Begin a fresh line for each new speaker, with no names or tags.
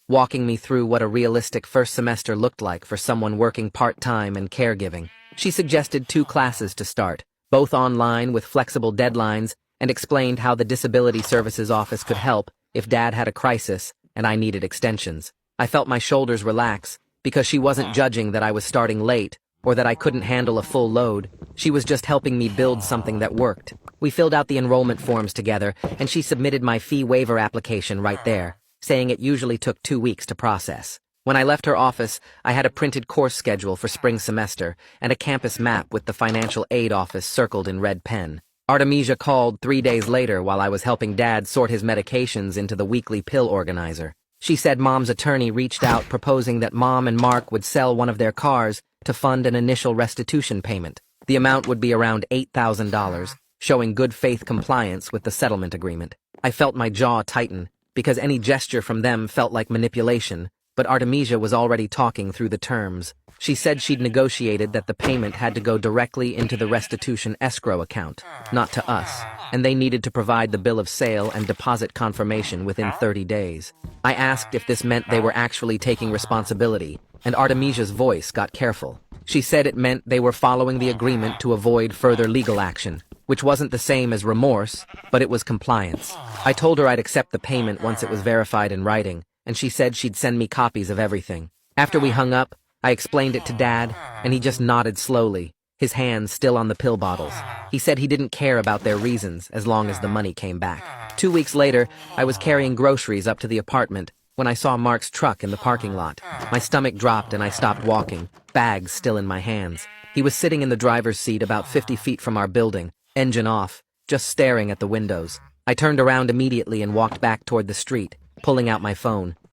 walking me through what a realistic first semester looked like for someone working part-time and caregiving. She suggested 2 classes to start, both online with flexible deadlines, and explained how the Disability Services Office could help if Dad had a crisis and I needed extensions. I felt my shoulders relax because she wasn't judging that I was starting late or that I couldn't handle a full load. She was just helping me build something that worked. We filled out the enrollment forms together, and she submitted my fee waiver application right there, saying it usually took 2 weeks to process. When I left her office, I had a printed course schedule for spring semester and a campus map with the financial aid office circled in red pen. Artemisia called 3 days later while I was helping Dad sort his medications into the weekly pill organizer. She said Mom's attorney reached out proposing that Mom and Mark would sell one of their cars to fund an initial restitution payment. The amount would be around $8,000, showing good faith compliance with the settlement agreement. I felt my jaw tighten, because any gesture from them felt like manipulation, but Artemisia was already talking through the terms. She said she'd negotiated that the payment had to go directly into the restitution escrow account, not to us, and they needed to provide the bill of sale and deposit confirmation within 30 days. I asked if this meant they were actually taking responsibility, and Artemisia's voice got careful. She said it meant they were following the agreement to avoid further legal action, which wasn't the same as remorse, but it was compliance. I told her I'd accept the payment once it was verified in writing, and she said she'd send me copies of everything. After we hung up, I explained it to Dad, and he just nodded slowly, his hands still on the pill bottles. He said he didn't care about their reasons as long as the money came back. 2 weeks later, I was carrying groceries up to the apartment when I saw Mark's truck in the parking lot. My stomach dropped and I stopped walking, bags still in my hands. He was sitting in the driver's seat about 50 feet from our building, engine off, just staring at the windows. I turned around immediately and walked back toward the street, pulling out my phone.